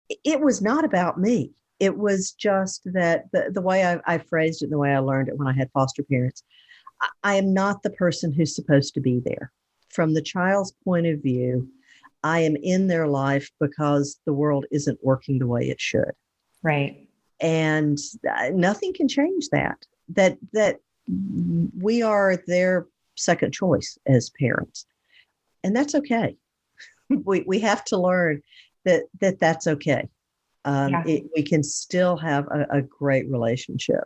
it was not about me. It was just that the way I phrased it and the way I learned it when I had foster parents, I am not the person who's supposed to be there. From the child's point of view, I am in their life because the world isn't working the way it should. Right. And nothing can change that. That we are their second choice as parents. And that's okay. We have to learn that's okay. Yeah. We can still have a great relationship.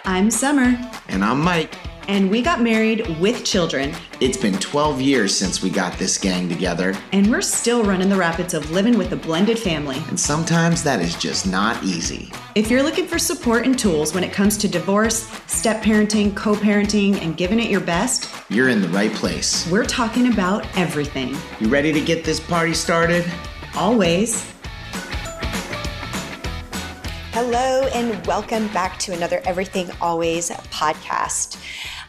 I'm Summer. And I'm Mike. And we got married with children. It's been 12 years since we got this gang together. And we're still running the rapids of living with a blended family. And sometimes that is just not easy. If you're looking for support and tools when it comes to divorce, step-parenting, co-parenting, and giving it your best, you're in the right place. We're talking about everything. You ready to get this party started? Always. Hello, and welcome back to another Everything Always podcast.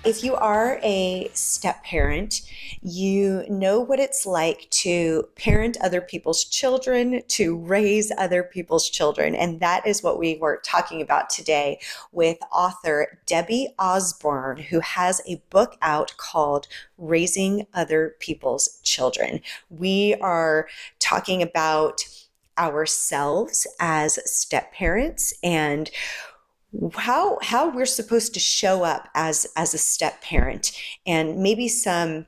If you are a step parent, you know what it's like to parent other people's children, to raise other people's children. And that is what we were talking about today with author Debbie Ausburn, who has a book out called Raising Other People's Children. We are talking about ourselves as step parents and how we're supposed to show up as a step parent, and maybe some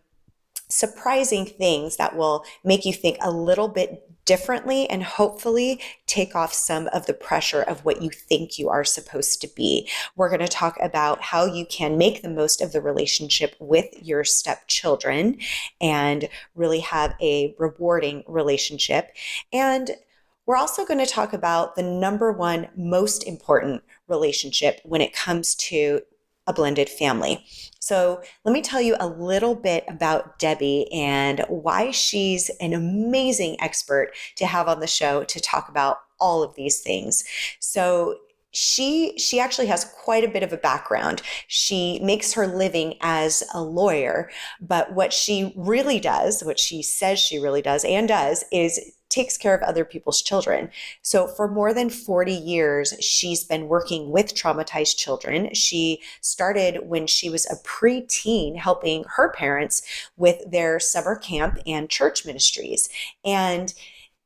surprising things that will make you think a little bit differently and hopefully take off some of the pressure of what you think you are supposed to be. We're going to talk about how you can make the most of the relationship with your stepchildren and really have a rewarding relationship. And we're also going to talk about the number one most important relationship when it comes to a blended family. So let me tell you a little bit about Debbie and why she's an amazing expert to have on the show to talk about all of these things. So she actually has quite a bit of a background. She makes her living as a lawyer, but what she really does, what she says she really does and does, is takes care of other people's children. So for more than 40 years, she's been working with traumatized children. She started when she was a preteen, helping her parents with their summer camp and church ministries. And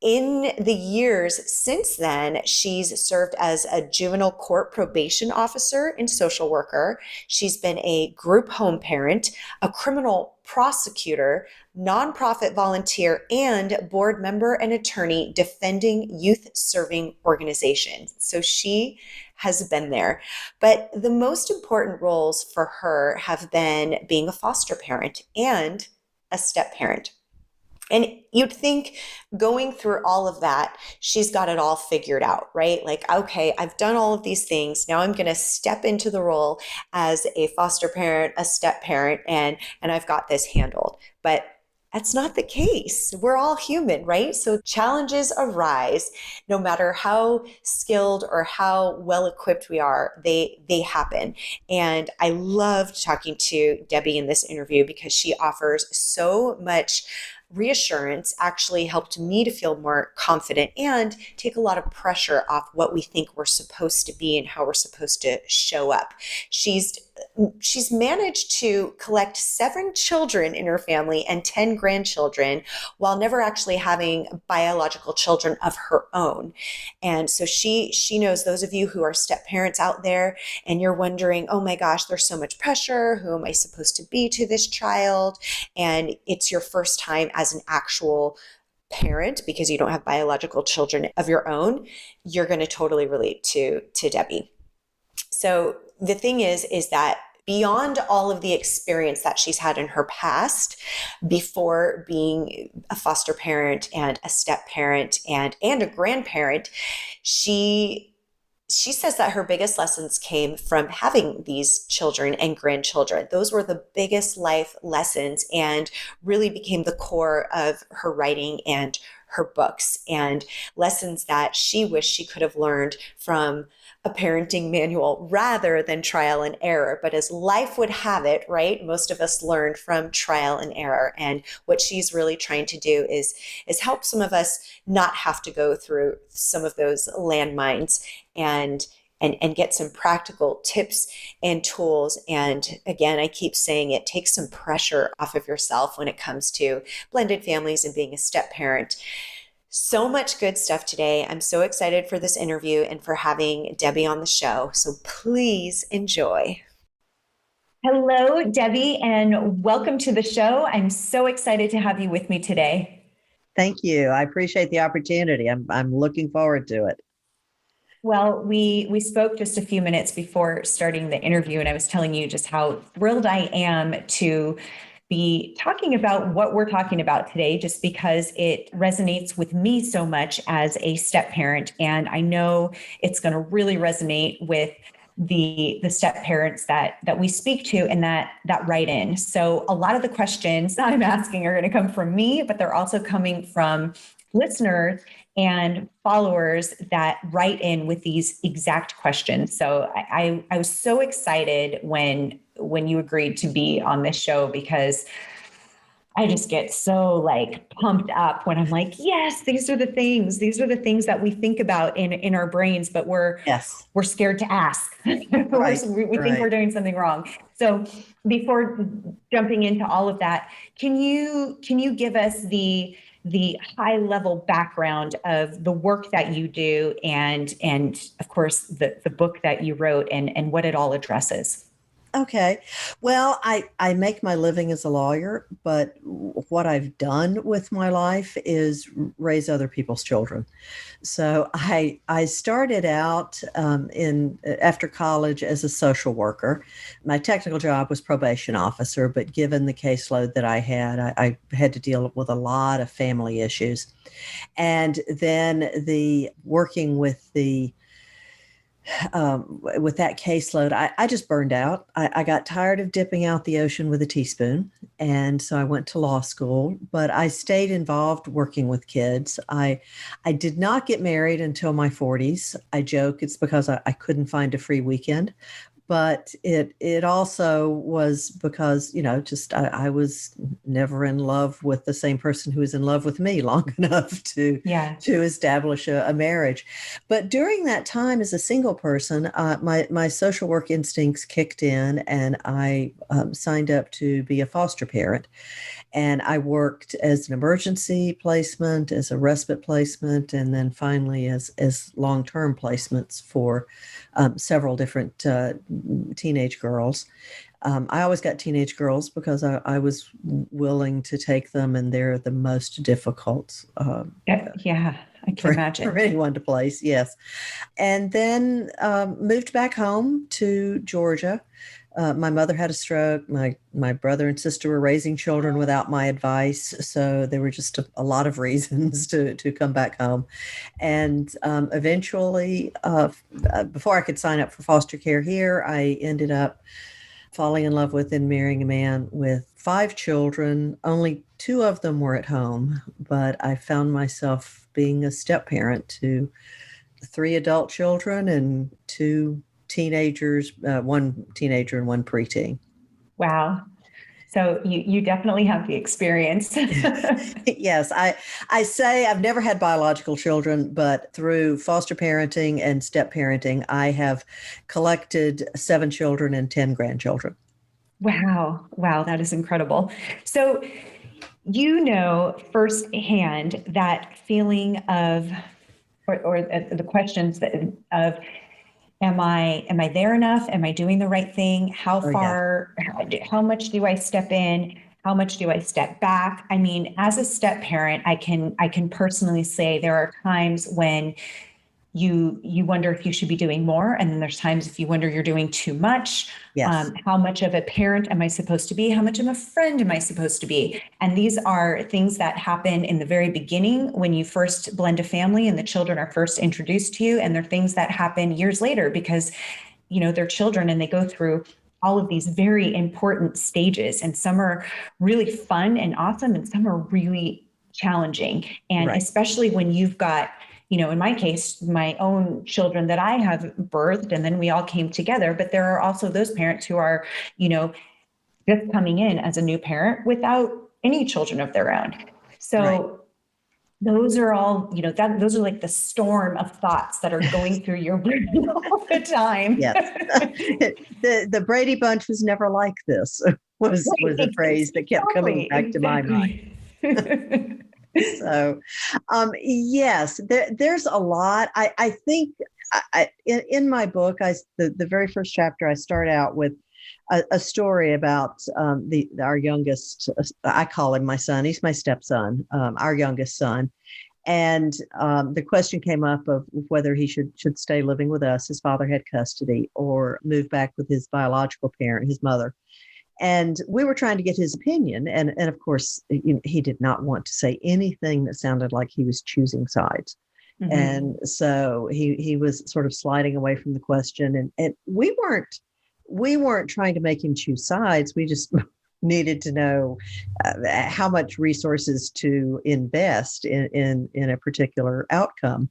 in the years since then, she's served as a juvenile court probation officer and social worker. She's been a group home parent, a criminal prosecutor, nonprofit volunteer, and board member and attorney defending youth-serving organizations. So she has been there. But the most important roles for her have been being a foster parent and a step parent. And you'd think going through all of that, she's got it all figured out, right? Like, okay, I've done all of these things. Now I'm going to step into the role as a foster parent, a step parent, and I've got this handled. But that's not the case. We're all human, right? So challenges arise no matter how skilled or how well equipped we are, they happen. And I loved talking to Debbie in this interview because she offers so much reassurance, actually helped me to feel more confident and take a lot of pressure off what we think we're supposed to be and how we're supposed to show up. She's managed to collect 7 children in her family and 10 grandchildren while never actually having biological children of her own. And so she knows those of you who are step parents out there and you're wondering, oh my gosh, there's so much pressure. Who am I supposed to be to this child? And it's your first time as an actual parent because you don't have biological children of your own. You're going to totally relate to Debbie. So the thing is that beyond all of the experience that she's had in her past before being a foster parent and a step parent and a grandparent, she says that her biggest lessons came from having these children and grandchildren. Those were the biggest life lessons and really became the core of her writing and her books and lessons that she wished she could have learned from a parenting manual rather than trial and error. But as life would have it, right, most of us learned from trial and error. And what she's really trying to do is help some of us not have to go through some of those landmines and get some practical tips and tools. And again, I keep saying it takes some pressure off of yourself when it comes to blended families and being a step parent. So much good stuff today. I'm so excited for this interview and for having Debbie on the show. So please enjoy. Hello, Debbie, and welcome to the show. I'm so excited to have you with me today. Thank you. I appreciate the opportunity. I'm looking forward to it. Well, we spoke just a few minutes before starting the interview, and I was telling you just how thrilled I am to be talking about what we're talking about today, just because it resonates with me so much as a step parent. And I know it's going to really resonate with the step parents that we speak to and that write in. So a lot of the questions that I'm asking are going to come from me, but they're also coming from listeners and followers that write in with these exact questions. So I was so excited when you agreed to be on this show, because I just get so like pumped up when I'm like, yes, these are the things that we think about in our brains, but we're scared to ask. Right, we think we're doing something wrong. So before jumping into all of that, can you give us the high level background of the work that you do and of course the book that you wrote and what it all addresses? Okay. Well, I make my living as a lawyer, but what I've done with my life is raise other people's children. So I started out after college as a social worker. My technical job was probation officer, but given the caseload that I had to deal with a lot of family issues. And then the working with that caseload, I just burned out. I got tired of dipping out the ocean with a teaspoon. And so I went to law school, but I stayed involved working with kids. I did not get married until my 40s. I joke it's because I couldn't find a free weekend. But it also was because, just I was never in love with the same person who was in love with me long enough to establish a marriage. But during that time as a single person, my social work instincts kicked in, and I signed up to be a foster parent. And I worked as an emergency placement, as a respite placement, and then finally as long-term placements for several different teenage girls. I always got teenage girls because I was willing to take them, and they're the most difficult. I can imagine. For anyone to place, yes. And then moved back home to Georgia. My mother had a stroke. My brother and sister were raising children without my advice. So there were just a lot of reasons to come back home. And eventually, before I could sign up for foster care here, I ended up falling in love with and marrying a man with 5 children. Only 2 of them were at home, but I found myself being a step parent to 3 adult children and 2 teenagers, 1 teenager and 1 preteen. Wow. So you definitely have the experience. Yes. I say I've never had biological children, but through foster parenting and step parenting, I have collected 7 children and 10 grandchildren. Wow. That is incredible. So, firsthand that feeling of, or the questions of, am I there enough? Am I doing the right thing? How far, how much do I step in? How much do I step back? I mean, as a step parent, I can personally say there are times when you wonder if you should be doing more. And then there's times if you wonder you're doing too much. Yes. How much of a parent am I supposed to be? How much of a friend am I supposed to be? And these are things that happen in the very beginning when you first blend a family and the children are first introduced to you. And they're things that happen years later because, they're children and they go through all of these very important stages. And some are really fun and awesome, and some are really challenging. And Right. especially when you've got, in my case, my own children that I have birthed, and then we all came together. But there are also those parents who are, just coming in as a new parent without any children of their own. So Right. those are all, those are like the storm of thoughts that are going through your brain all the time. Yes. The Brady Bunch was never like this, was a phrase that kept coming back to my mind. So, yes, there's a lot. I think in my book, the very first chapter, I start out with a story about our youngest. I call him my son. He's my stepson, our youngest son. And the question came up of whether he should stay living with us. His father had custody, or move back with his biological parent, his mother. And we were trying to get his opinion. And of course, he did not want to say anything that sounded like he was choosing sides. Mm-hmm. And so he was sort of sliding away from the question. And we weren't trying to make him choose sides. We just needed to know how much resources to invest in a particular outcome.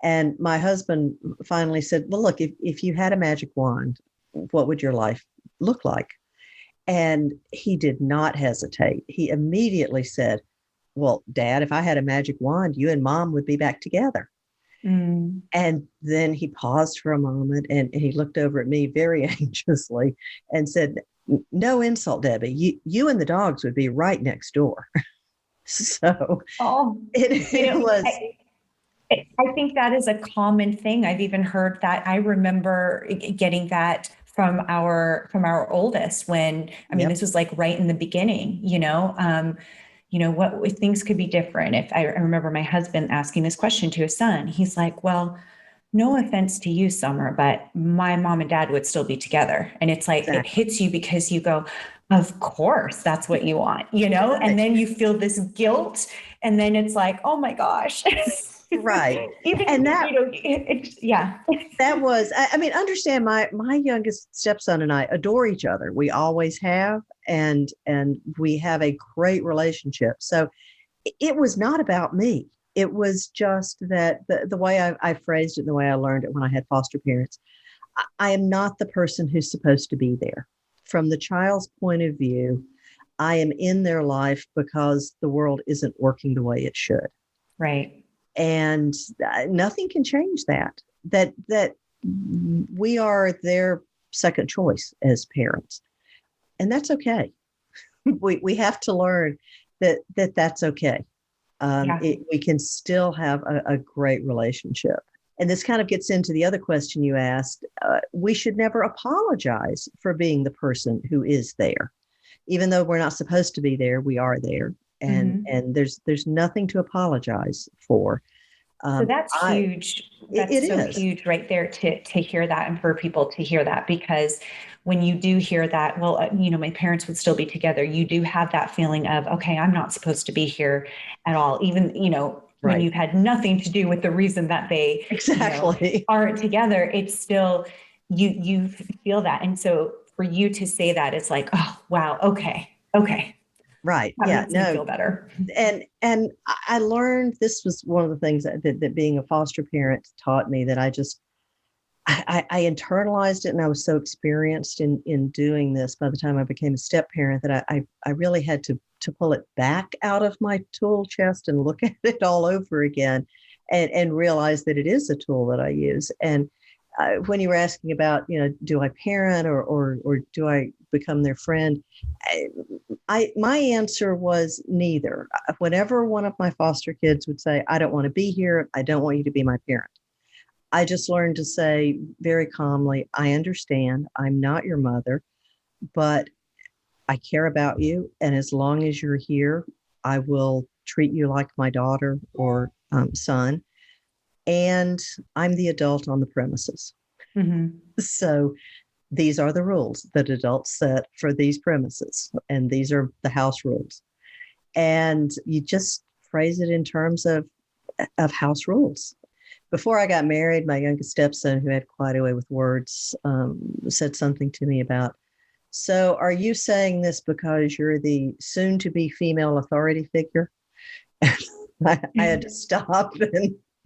And my husband finally said, well, look, if you had a magic wand, what would your life look like? And he did not hesitate. He immediately said, well, Dad, if I had a magic wand, you and Mom would be back together. Mm. And then he paused for a moment and he looked over at me very anxiously and said, no insult, Debbie, you and the dogs would be right next door. So it was. I think that is a common thing. I've even heard that. I remember getting that from our oldest when, this was like right in the beginning, what if things could be different? If I remember my husband asking this question to his son, he's like, well, no offense to you, Summer, but my mom and dad would still be together. And it's like, Exactly. It hits you because you go, of course, that's what you want, and then you feel this guilt. And then it's like, oh my gosh. Right. Even, and that, yeah. That was, understand my youngest stepson and I adore each other. We always have, and we have a great relationship. So it was not about me. It was just that the way I phrased it, and the way I learned it when I had foster parents, I am not the person who's supposed to be there. From the child's point of view, I am in their life because the world isn't working the way it should. Right. And nothing can change that we are their second choice as parents. And that's okay. We have to learn that's okay. We can still have a great relationship. And this kind of gets into the other question you asked. We should never apologize for being the person who is there. Even though we're not supposed to be there, we are there. And there's nothing to apologize for. So that's huge. That's is huge right there to hear that, and for people to hear that, because when you do hear that, well, my parents would still be together. You do have that feeling of, okay, I'm not supposed to be here at all. Even, when you've had nothing to do with the reason that they exactly aren't together, it's still, you feel that. And so for you to say that, it's like, oh, wow. Okay. Right. That yeah. makes me feel better. And I learned, this was one of the things that being a foster parent taught me, that I internalized it, and I was so experienced in doing this by the time I became a step parent that I really had to pull it back out of my tool chest and look at it all over again and realize that it is a tool that I use. And when you were asking about, do I parent or do I become their friend? My answer was neither. Whenever one of my foster kids would say, I don't want to be here, I don't want you to be my parent, I just learned to say very calmly, I understand, I'm not your mother, but I care about you. And as long as you're here, I will treat you like my daughter or son. And I'm the adult on the premises. Mm-hmm. So these are the rules that adults set for these premises. And these are the house rules. And you just phrase it in terms of house rules. Before I got married, my youngest stepson, who had quite a way with words, said something to me about, so are you saying this because you're the soon-to-be female authority figure? I had to stop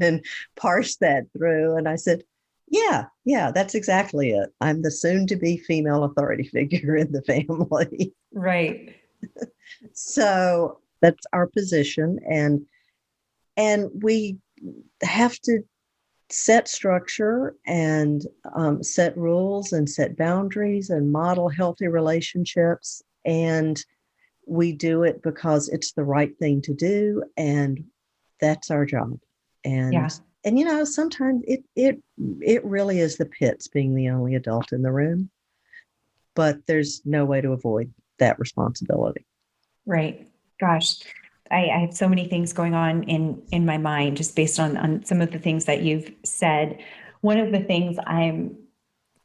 and parse that through. And I said, yeah, that's exactly it. I'm the soon to be female authority figure in the family. Right. So that's our position. And we have to set structure and set rules and set boundaries and model healthy relationships. And we do it because it's the right thing to do. And that's our job. Yeah. And sometimes it really is the pits being the only adult in the room, but there's no way to avoid that responsibility. Right. Gosh, I have so many things going on in my mind just based on some of the things that you've said. One of the things I'm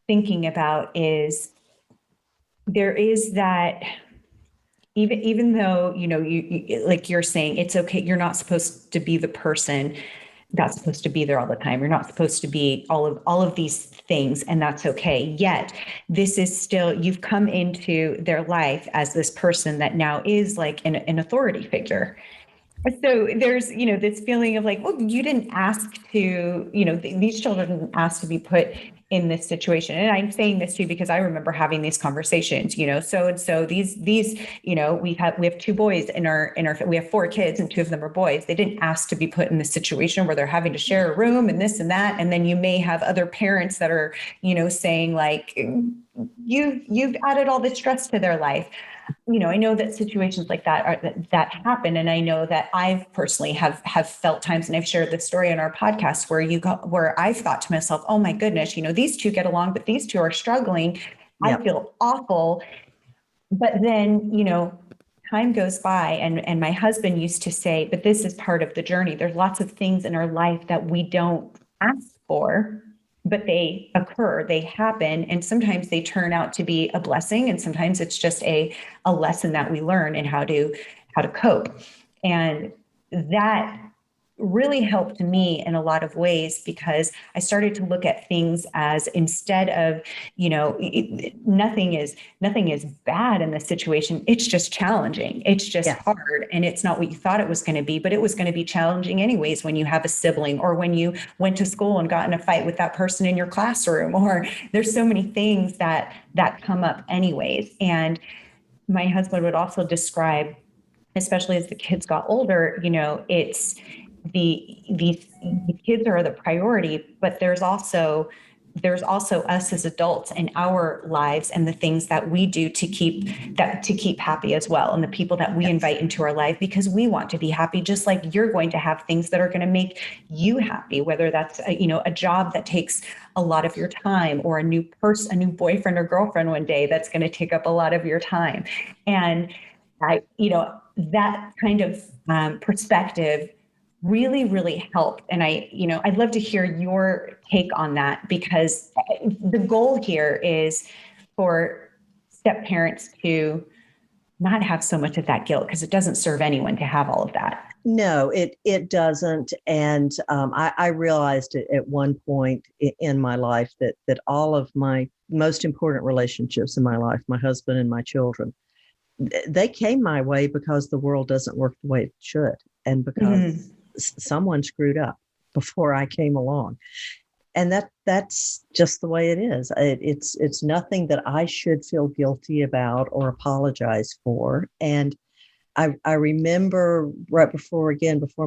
thinking about is there is that even though, you like you're saying, it's okay. You're not supposed to be the person that's supposed to be there all the time. You're not supposed to be all of these things, and that's okay. Yet this is still, you've come into their life as this person that now is like an authority figure. So there's, this feeling of like, well, you didn't ask to, these children didn't ask to be put in this situation. And I'm saying this too, because I remember having these conversations, so these, we have two boys we have 4 kids and 2 of them are boys. They didn't ask to be put in this situation where they're having to share a room and this and that. And then you may have other parents that are, saying like, you've added all this stress to their life. I know that situations like that happen. And I know that I've personally have felt times, and I've shared this story on our podcast where I've thought to myself, oh my goodness, these 2 get along, but these 2 are struggling. Yep. I feel awful. But then, time goes by and my husband used to say, but this is part of the journey. There's lots of things in our life that we don't ask for, but they occur, they happen. And sometimes they turn out to be a blessing. And sometimes it's just a lesson that we learn in how to cope. And that really helped me in a lot of ways, because I started to look at things as, instead of, nothing is bad in this situation. It's just challenging. It's just hard. And it's not what you thought it was going to be, but it was going to be challenging anyways when you have a sibling, or when you went to school and got in a fight with that person in your classroom, or there's so many things that come up anyways. And my husband would also describe, especially as the kids got older, it's these kids are the priority, but there's also us as adults in our lives and the things that we do to keep happy as well, and the people that we invite into our life, because we want to be happy, just like you're going to have things that are going to make you happy, whether that's a job that takes a lot of your time, or a new boyfriend or girlfriend one day that's going to take up a lot of your time. And that kind of perspective really, really helped. And I'd love to hear your take on that, because the goal here is for step parents to not have so much of that guilt, because it doesn't serve anyone to have all of that. No, it doesn't. And I realized it at one point in my life that all of my most important relationships in my life, my husband and my children, they came my way because the world doesn't work the way it should, and because someone screwed up before I came along. And that's just the way it is. It's nothing that I should feel guilty about or apologize for. And I remember right before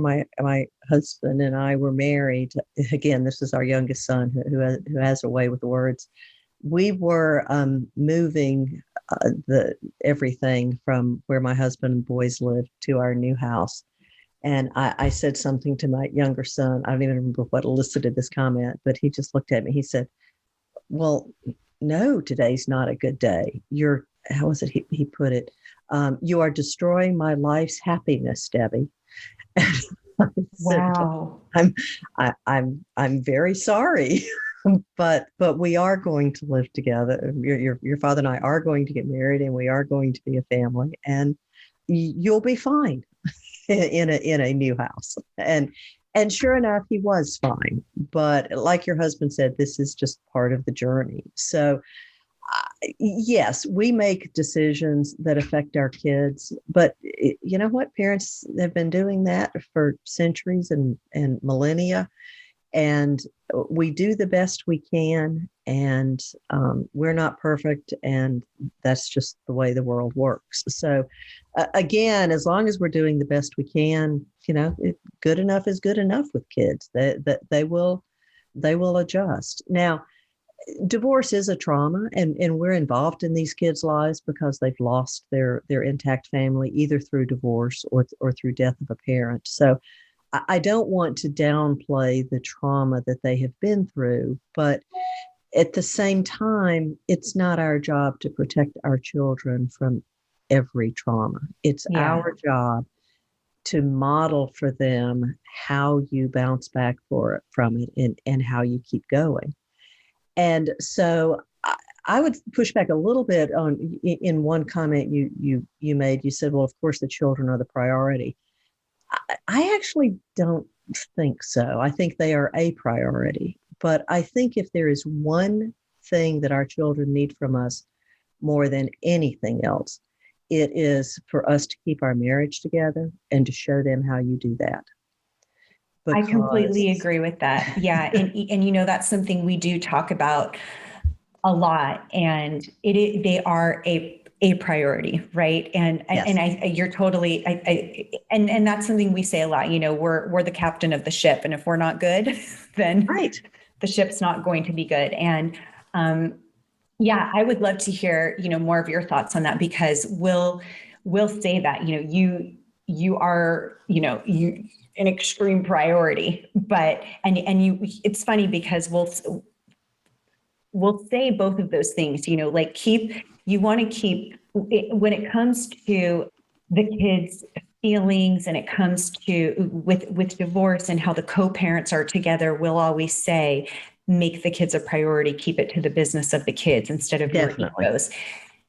my husband and I were married, again, this is our youngest son who has a way with words. We were moving everything from where my husband and boys lived to our new house. And I said something to my younger son. I don't even remember what elicited this comment, but he just looked at me. He said, well, no, today's not a good day. How was it he put it? You are destroying my life's happiness, Debbie. Wow. I'm very sorry, but we are going to live together. Your father and I are going to get married, and we are going to be a family, and you'll be fine in a new house. And sure enough, he was fine. But like your husband said, this is just part of the journey. So Yes, we make decisions that affect our kids, but you know what? Parents have been doing that for centuries and millennia, and we do the best we can, and we're not perfect, and that's just the way the world works. So, again, as long as we're doing the best we can, good enough is good enough with kids. That they will adjust. Now, divorce is a trauma, and we're involved in these kids' lives because they've lost their intact family either through divorce or through death of a parent. So I don't want to downplay the trauma that they have been through, but at the same time, it's not our job to protect our children from every trauma. It's our job to model for them how you bounce back from it and how you keep going. And so I would push back a little bit in one comment you made. You said, well, of course, the children are the priority. I actually don't think so. I think they are a priority. But I think if there is one thing that our children need from us more than anything else, it is for us to keep our marriage together and to show them how you do that. I completely agree with that. Yeah. And that's something we do talk about a lot, and they are a priority. Right. And, yes. and you're totally, and that's something we say a lot, we're the captain of the ship. And if we're not good, then right. the ship's not going to be good. And, I would love to hear, more of your thoughts on that, because we'll say that, you are, an extreme priority, but, it's funny because we'll say both of those things, like you want to keep, when it comes to the kids' feelings and it comes to with divorce and how the co-parents are together, we'll always say, make the kids a priority, keep it to the business of the kids instead of Definitely. your egos.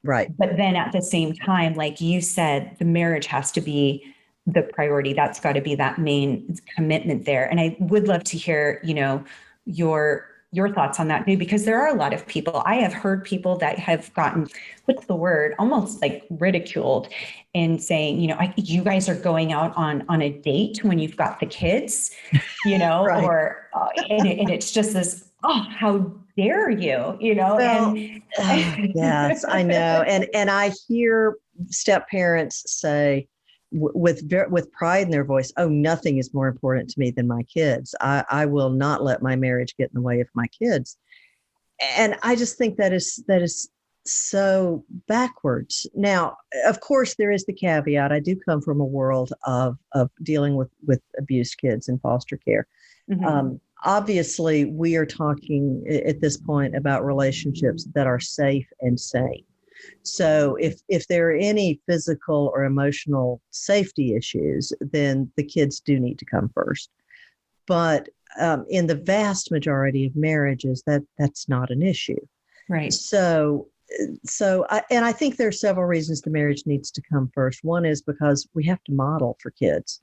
Right. But then at the same time, like you said, the marriage has to be the priority. That's got to be that main commitment there. And I would love to hear, your thoughts on that too, because there are a lot of people. I have heard people that have gotten, what's the word, almost like ridiculed in saying, you guys are going out on a date when you've got the kids, right. or, and it's just this, oh, how dare you, Well, and yes, I know. And I hear step parents say with pride in their voice, oh, nothing is more important to me than my kids. I will not let my marriage get in the way of my kids. And I just think that is so backwards. Now, of course, there is the caveat. I do come from a world of dealing with abused kids in foster care. Mm-hmm. Obviously, we are talking at this point about relationships that are safe and sane. So if there are any physical or emotional safety issues, then the kids do need to come first. But in the vast majority of marriages, that's not an issue. Right. So I think there are several reasons the marriage needs to come first. One is because we have to model for kids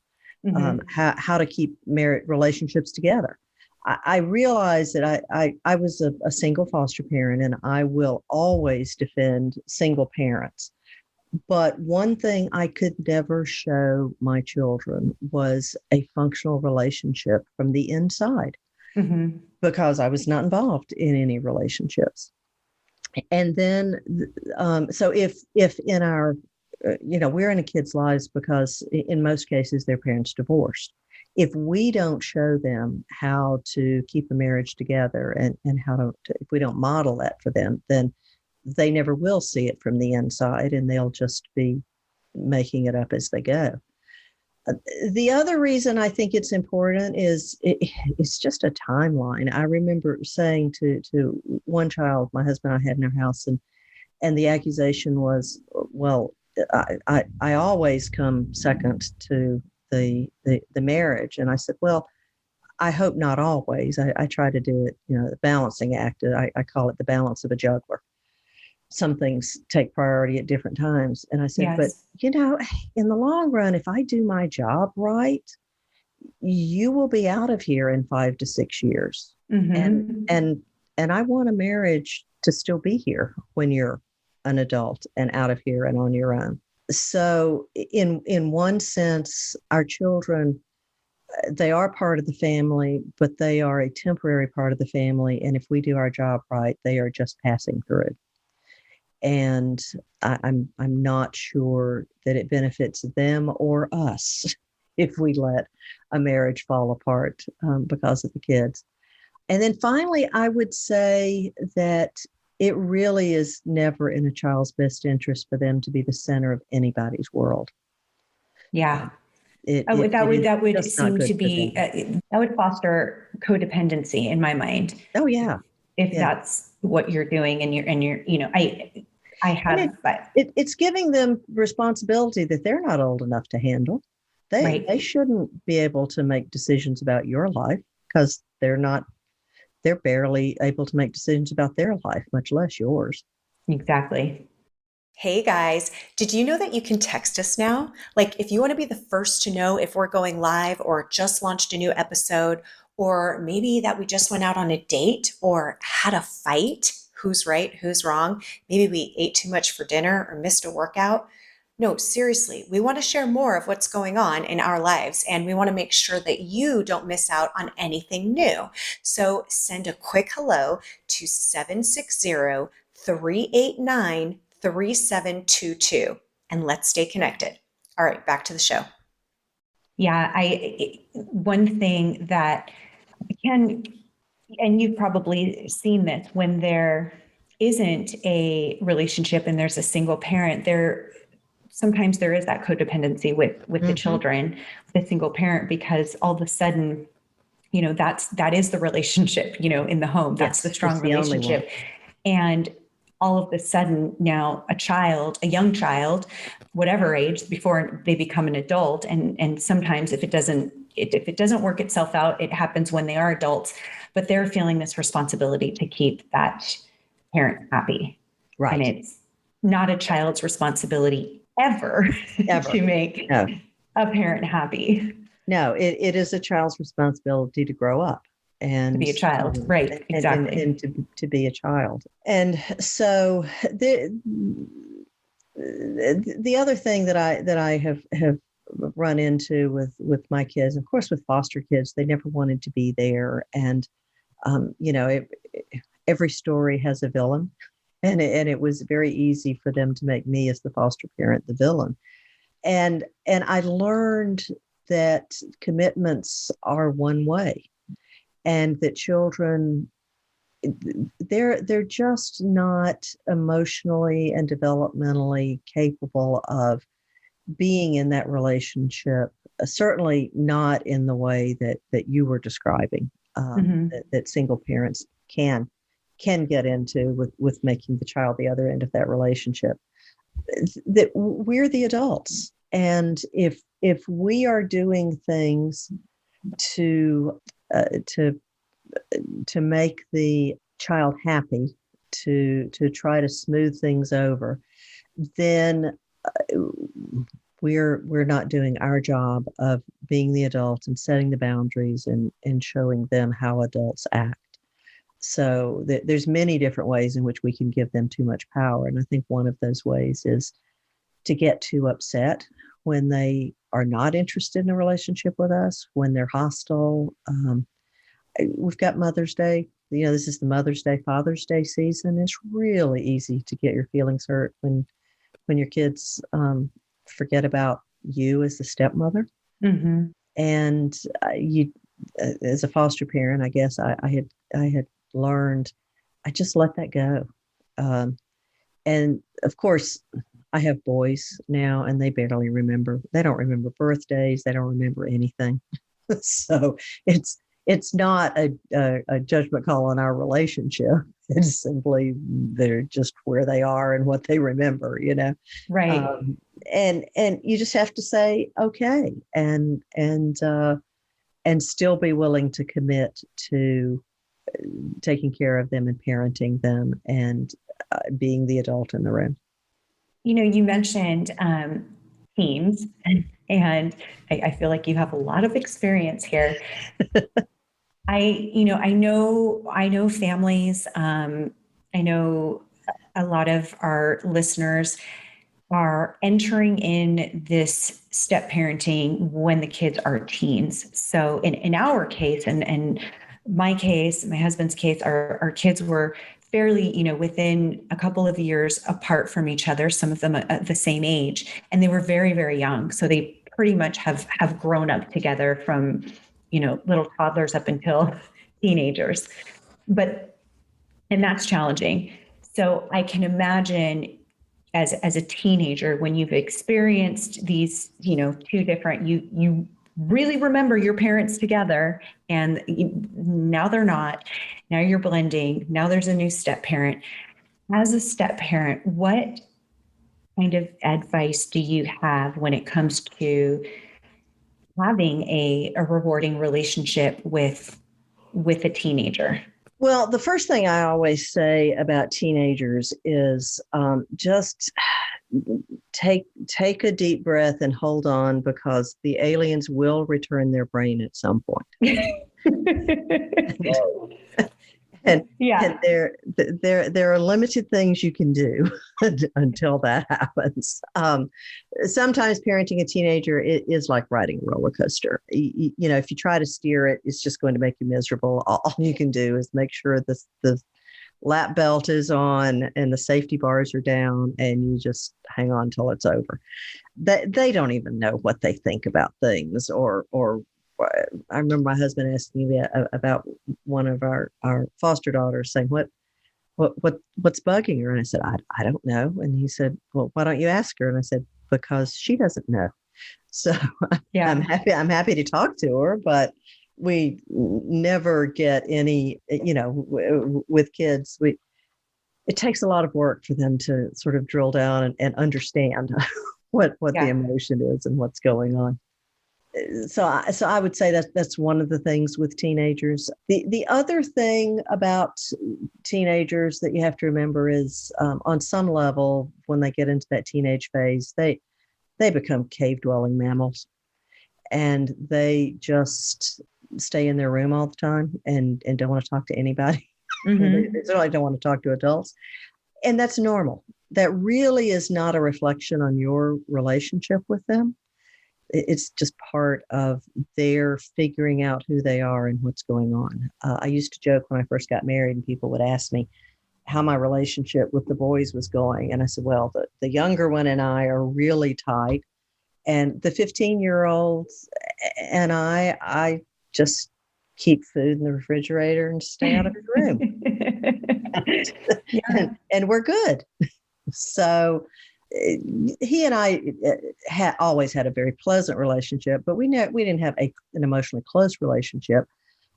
how to keep relationships together. I realize that I was a single foster parent, and I will always defend single parents. But one thing I could never show my children was a functional relationship from the inside, because I was not involved in any relationships. And then, so if in our, we're in a kid's lives because in most cases their parents divorced. If we don't show them how to keep a marriage together and how to, if we don't model that for them, then they never will see it from the inside, and they'll just be making it up as they go. The other reason I think it's important is it's just a timeline. I remember saying to one child, my husband and I had in our house, and the accusation was, well, I always come second to the marriage. And I said, well, I hope not always. I try to do it, the balancing act. I call it the balance of a juggler. Some things take priority at different times. And I said, yes. But, in the long run, if I do my job right, you will be out of here in 5 to 6 years. And I want a marriage to still be here when you're an adult and out of here and on your own. So in one sense, our children, they are part of the family, but they are a temporary part of the family. And if we do our job right, they are just passing through. And I'm not sure that it benefits them or us if we let a marriage fall apart because of the kids. And then finally, I would say that it really is never in a child's best interest for them to be the center of anybody's world. Yeah. It That would just not seem good to for be, them. that would foster codependency in my mind. Oh yeah, If yeah. that's what you're doing and you're, you know, I have, but It's giving them responsibility that they're not old enough to handle. Right. They shouldn't be able to make decisions about your life because they're barely able to make decisions about their life, much less yours. Exactly. Hey guys, did you know that you can text us now? Like if you want to be the first to know if we're going live or just launched a new episode, or maybe that we just went out on a date or had a fight, who's right, who's wrong, maybe we ate too much for dinner or missed a workout. No, seriously, we want to share more of what's going on in our lives, and we want to make sure that you don't miss out on anything new. So send a quick hello to 760-389-3722, and let's stay connected. All right, back to the show. Yeah. One thing that can, and you've probably seen this, when there isn't a relationship and there's a single parent, sometimes there is that codependency with the children, the single parent, because all of a sudden, you know, that is the relationship, you know, in the home. That's the strong relationship. And all of a sudden now a young child, whatever age, before they become an adult. And sometimes if it doesn't work itself out, it happens when they are adults, but they're feeling this responsibility to keep that parent happy. Right. And it's not a child's responsibility ever. To make a parent happy. No, it is a child's responsibility to grow up and to be a child. Right. Exactly. And to be a child. And so the other thing that I have run into with my kids, of course, with foster kids, they never wanted to be there. And, you know, every story has a villain. And it was very easy for them to make me as the foster parent the villain. And I learned that commitments are one way, and that children, they're just not emotionally and developmentally capable of being in that relationship. Certainly not in the way that you were describing, that single parents can get into with making the child the other end of that relationship. That we're the adults, and if we are doing things to make the child happy, to try to smooth things over, then we're not doing our job of being the adult and setting the boundaries and showing them how adults act. So there's many different ways in which we can give them too much power. And I think one of those ways is to get too upset when they are not interested in a relationship with us, when they're hostile. We've got Mother's Day. You know, this is the Mother's Day, Father's Day season. It's really easy to get your feelings hurt when your kids forget about you as the stepmother. And you, as a foster parent, I guess I had learned, I just let that go. And of course, I have boys now, and they barely remember. They don't remember birthdays. They don't remember anything. So it's not a judgment call on our relationship. It's simply they're just where they are and what they remember, you know. Right. And you just have to say okay, and still be willing to commit to taking care of them and parenting them and being the adult in the room. You know, you mentioned teams, and I feel like you have a lot of experience here. I know families I know a lot of our listeners are entering in this step parenting when the kids are teens. So in our case, and my case, my husband's case, our kids were fairly, within a couple of years apart from each other, some of them at the same age, and they were very, very young. So they pretty much have grown up together from, little toddlers up until teenagers. And that's challenging. So I can imagine as a teenager, when you've experienced these, two different, you really remember your parents together, and now they're not. Now you're blending. Now there's a new step parent. As a step parent, what kind of advice do you have when it comes to having a rewarding relationship with a teenager? Well, the first thing I always say about teenagers is just take a deep breath and hold on, because the aliens will return their brain at some point. and Yeah. and there are limited things you can do until that happens. Sometimes parenting a teenager is like riding a roller coaster. If you try to steer it, it's just going to make you miserable. All you can do is make sure the lap belt is on and the safety bars are down, and you just hang on till it's over. They don't even know what they think about things, or I remember my husband asking me about one of our foster daughters, saying, what's bugging her? And I said, I don't know. And he said, well, why don't you ask her? And I said, because she doesn't know. So Yeah. I'm happy to talk to her, but we never get any, with kids, it takes a lot of work for them to sort of drill down and understand what the emotion is and what's going on. So I would say that's one of the things with teenagers. The other thing about teenagers that you have to remember is, on some level, when they get into that teenage phase, they become cave-dwelling mammals, and they just stay in their room all the time and don't want to talk to anybody. Mm-hmm. They certainly don't want to talk to adults, and that's normal. That really is not a reflection on your relationship with them. It's just part of their figuring out who they are and what's going on. I used to joke when I first got married, and people would ask me how my relationship with the boys was going. And I said, well, the younger one and I are really tight. And the 15-year-olds and I just keep food in the refrigerator and stay out of his room. and we're good. So he and I always had a very pleasant relationship, but we didn't have an emotionally close relationship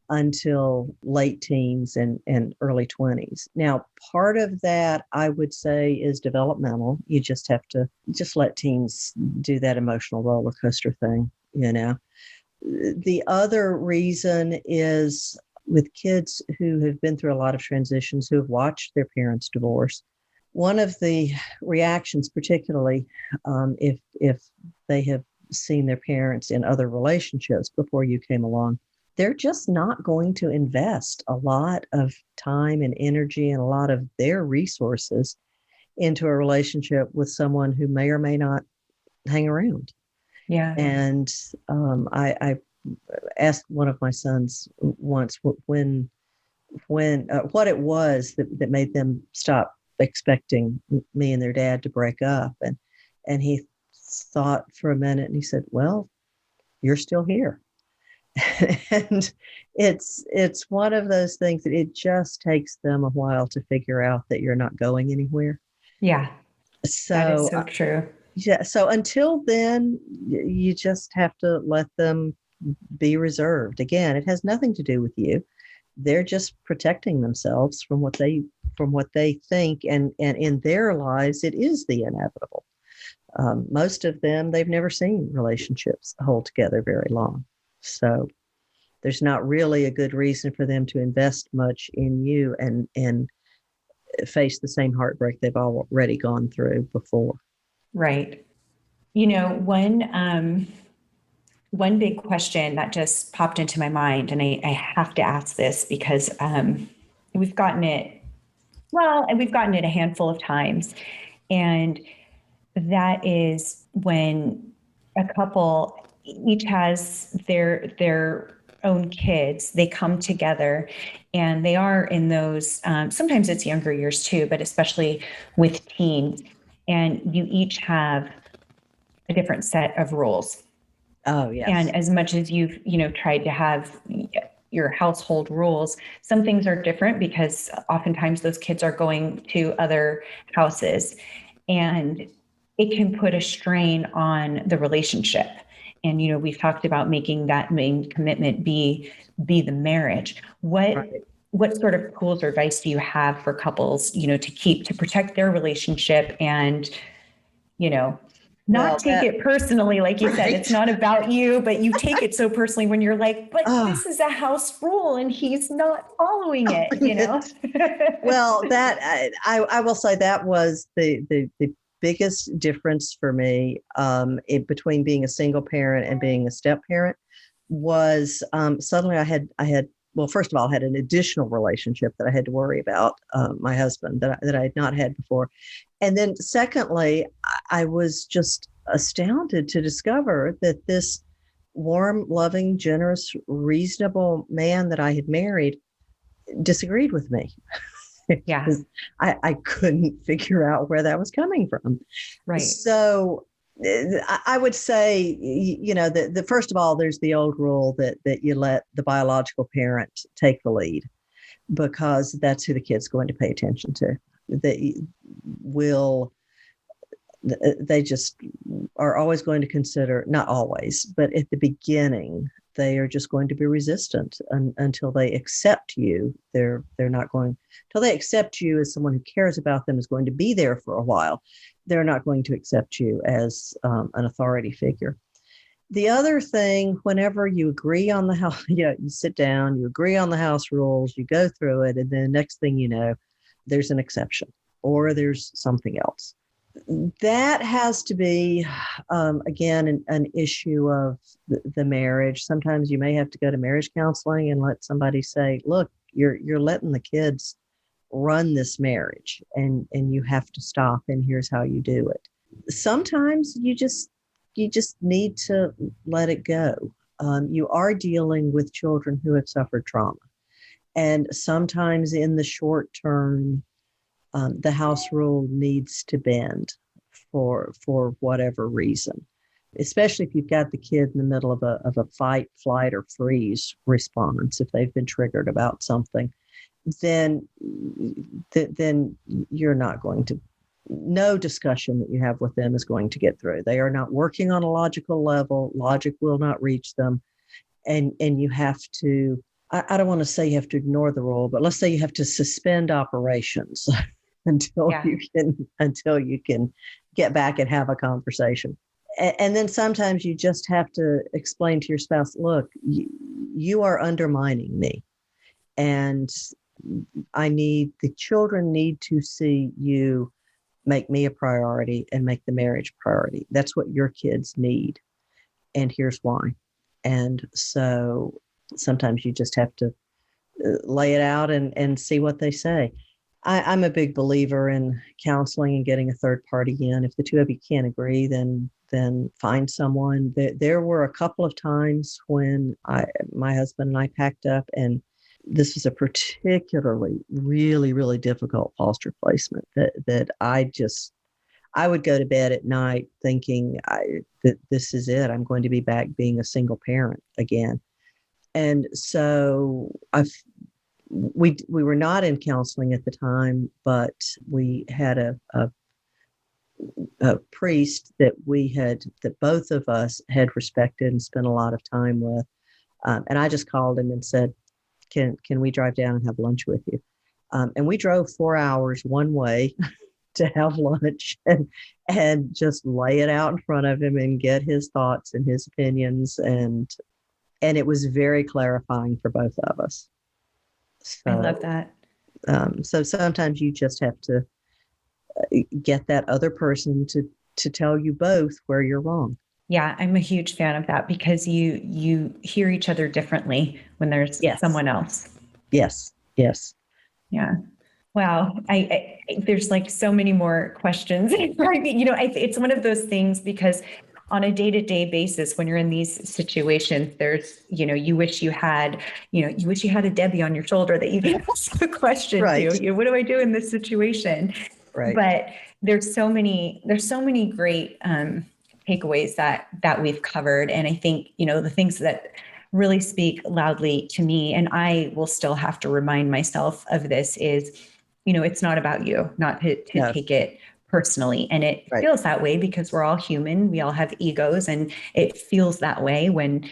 until late teens and early 20s. Now, part of that, I would say, is developmental. You just have to let teens do that emotional roller coaster thing, The other reason is with kids who have been through a lot of transitions, who have watched their parents divorce. One of the reactions, particularly if they have seen their parents in other relationships before you came along, they're just not going to invest a lot of time and energy and a lot of their resources into a relationship with someone who may or may not hang around. Yeah. And I asked one of my sons once when what it was that made them stop expecting me and their dad to break up. And he thought for a minute and he said, well, you're still here. And it's one of those things that it just takes them a while to figure out that you're not going anywhere. Yeah. So that is so true. Yeah. So until then, you just have to let them be reserved. Again, it has nothing to do with you. They're just protecting themselves from what they think, and in their lives, it is the inevitable. Most of them, they've never seen relationships hold together very long. So there's not really a good reason for them to invest much in you and face the same heartbreak they've already gone through before. Right. One big question that just popped into my mind, and I have to ask this because we've gotten it Well, and we've gotten it a handful of times. And that is when a couple each has their own kids, they come together and they are in those, sometimes it's younger years too, but especially with teens, and you each have a different set of rules. Oh, yes. And as much as you've, tried to have your household rules, some things are different because oftentimes those kids are going to other houses, and it can put a strain on the relationship. And, we've talked about making that main commitment be the marriage. Right. What sort of tools or advice do you have for couples, to protect their relationship and, not Well, take it personally, like you said, it's right. not about you, but you take it so personally when you're like, but Oh, this is a house rule and he's not following it, well, that I will say that was the biggest difference for me between being a single parent and being a step parent was suddenly I had well, first of all, I had an additional relationship that I had to worry about, my husband, that I had not had before. And then secondly, I was just astounded to discover that this warm, loving, generous, reasonable man that I had married disagreed with me. Yeah. I couldn't figure out where that was coming from. Right. So I would say, the first of all, there's the old rule that you let the biological parent take the lead, because that's who the kid's going to pay attention to. They just are always going to consider, not always, but at the beginning, they are just going to be resistant until they accept you. They're not going, until they accept you as someone who cares about them, is going to be there for a while. They're not going to accept you as an authority figure. The other thing, whenever you agree on the house, you sit down, you agree on the house rules, you go through it, and then next thing you know, there's an exception or there's something else. That has to be, again, an issue of the marriage. Sometimes you may have to go to marriage counseling and let somebody say, look, you're letting the kids run this marriage, and you have to stop, and here's how you do it. Sometimes you just need to let it go. You are dealing with children who have suffered trauma, and sometimes in the short term, the house rule needs to bend for whatever reason, especially if you've got the kid in the middle of a fight, flight, or freeze response. If they've been triggered about something, then you're not going to, no discussion that you have with them is going to get through. They are not working on a logical level. Logic will not reach them. And you have to, I don't want to say you have to ignore the rule, but let's say you have to suspend operations until you can get back and have a conversation. And then sometimes you just have to explain to your spouse, look, you are undermining me. And the children need to see you make me a priority and make the marriage priority. That's what your kids need. And here's why. And so sometimes you just have to lay it out and see what they say. I'm a big believer in counseling and getting a third party in. If the two of you can't agree, then find someone. There were a couple of times when my husband and I packed up, and this was a particularly really, really difficult foster placement that I would go to bed at night thinking that this is it. I'm going to be back being a single parent again. And so we were not in counseling at the time, but we had a priest that both of us had respected and spent a lot of time with. And I just called him and said, can we drive down and have lunch with you? And we drove 4 hours one way to have lunch and just lay it out in front of him and get his thoughts and his opinions. And it was very clarifying for both of us. So, I love that. So sometimes you just have to get that other person to tell you both where you're wrong. Yeah, I'm a huge fan of that because you hear each other differently when there's someone else. Yes. Yeah. Wow. There's like so many more questions. It's one of those things because on a day-to-day basis, when you're in these situations, there's, you wish you had, you wish you had a Debbie on your shoulder that you could ask a question Right. to, what do I do in this situation? Right. But there's so many great takeaways that we've covered. And I think, the things that really speak loudly to me, and I will still have to remind myself of this, is, it's not about you, not to No. take it personally. And it Right. feels that way because we're all human. We all have egos, and it feels that way when,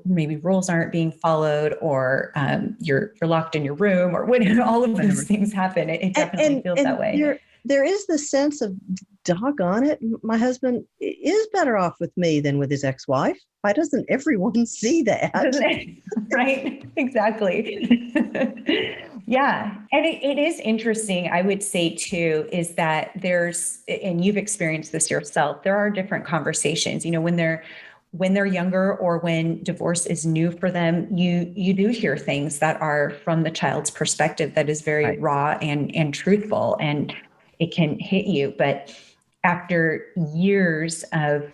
maybe rules aren't being followed, or you're locked in your room, or when all of Whatever. those things happen. It And definitely feels that way. there is this sense of, doggone it, my husband is better off with me than with his ex-wife. Why doesn't everyone see that? Right? Exactly. Yeah. And it is interesting, I would say too, is that and you've experienced this yourself, there are different conversations, when they're younger, or when divorce is new for them, you do hear things that are from the child's perspective that is very Right. raw and truthful, and it can hit you. But after years of,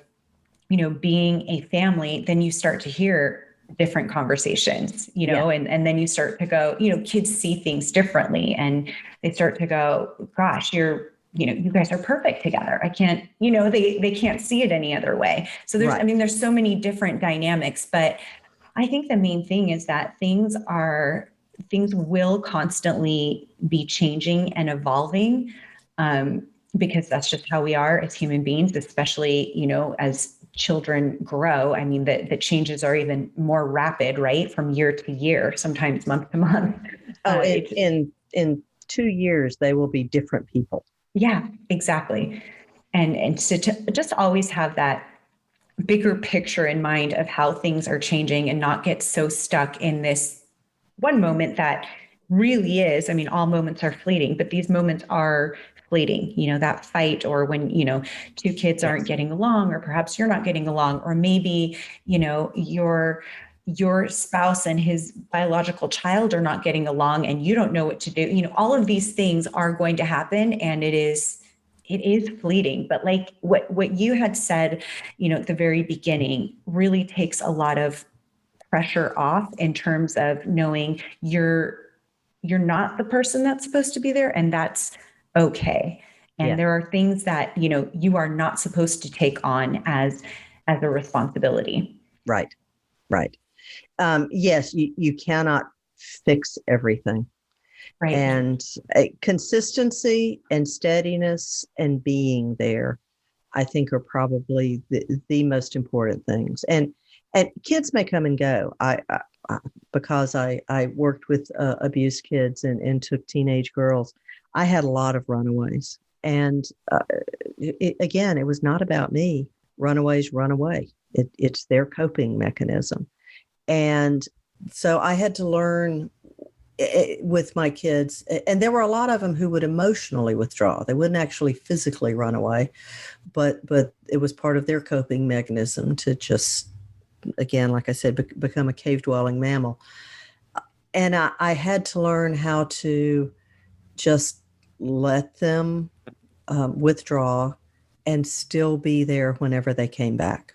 being a family, then you start to hear different conversations, Yeah. and then you start to go, kids see things differently, and they start to go, gosh, you guys are perfect together. I can't, they can't see it any other way. So Right. there's so many different dynamics, but I think the main thing is that things will constantly be changing and evolving, because that's just how we are as human beings, especially, as children grow. I mean, the changes are even more rapid, right? From year to year, sometimes month to month. Oh, in 2 years, they will be different people. Yeah, exactly. And so to just always have that bigger picture in mind of how things are changing, and not get so stuck in this one moment that really is, I mean, all moments are fleeting, but these moments are fleeting, that fight, or when, two kids aren't Yes. getting along, or perhaps you're not getting along, or maybe, your spouse and his biological child are not getting along and you don't know what to do. All of these things are going to happen, and it is fleeting. But like what you had said, at the very beginning, really takes a lot of pressure off, in terms of knowing you're not the person that's supposed to be there, and that's okay. And Yeah. there are things that, you are not supposed to take on as a responsibility. Right. Right. Yes, you cannot fix everything. Right. And consistency and steadiness and being there, I think, are probably the most important things. And kids may come and go. Because I worked with abused kids and took teenage girls, I had a lot of runaways. And again, it was not about me. Runaways run away. It's their coping mechanism. And so I had to learn with my kids, and there were a lot of them who would emotionally withdraw. They wouldn't actually physically run away, but it was part of their coping mechanism to just, again, like I said, become a cave-dwelling mammal. And I had to learn how to just let them withdraw and still be there whenever they came back.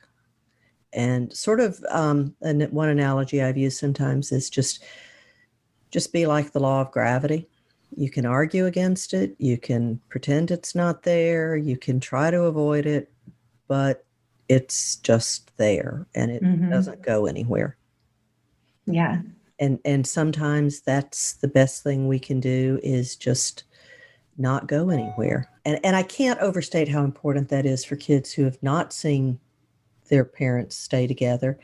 And sort of one analogy I've used sometimes is just be like the law of gravity. You can argue against it. You can pretend it's not there. You can try to avoid it, but it's just there, and it doesn't go anywhere. Yeah. And sometimes that's the best thing we can do, is just not go anywhere. And I can't overstate how important that is for kids who have not seen their parents stay together.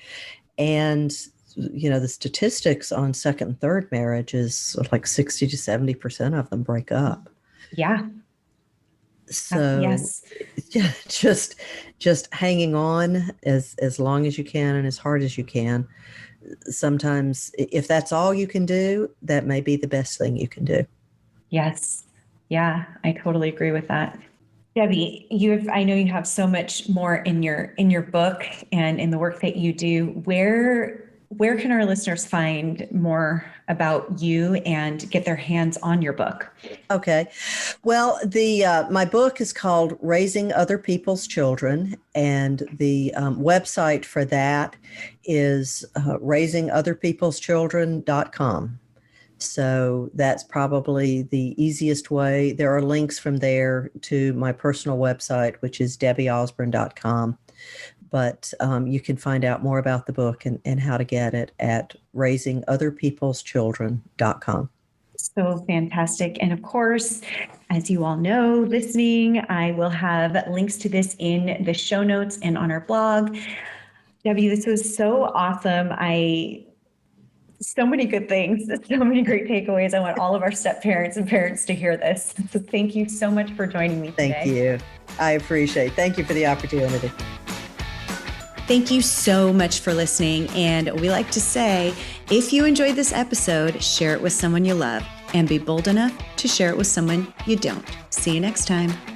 And the statistics on second and third marriage is like 60 to 70% of them break up. Yeah. So yes. just hanging on as long as you can and as hard as you can. Sometimes if that's all you can do, that may be the best thing you can do. Yes. Yeah, I totally agree with that. Debbie, I know you have so much more in your book and in the work that you do. Where where can our listeners find more about you and get their hands on your book? Okay. Well, my book is called Raising Other People's Children, and the website for that is raisingotherpeopleschildren.com. So that's probably the easiest way. There are links from there to my personal website, which is debbieausburn.com. But you can find out more about the book and how to get it at raisingotherpeopleschildren.com. So fantastic. And of course, as you all know, listening, I will have links to this in the show notes and on our blog. Debbie, this was so awesome. So many good things, so many great takeaways. I want all of our step parents and parents to hear this. So thank you so much for joining me today. Thank you. I appreciate it. Thank you for the opportunity. Thank you so much for listening. And we like to say, if you enjoyed this episode, share it with someone you love and be bold enough to share it with someone you don't. See you next time.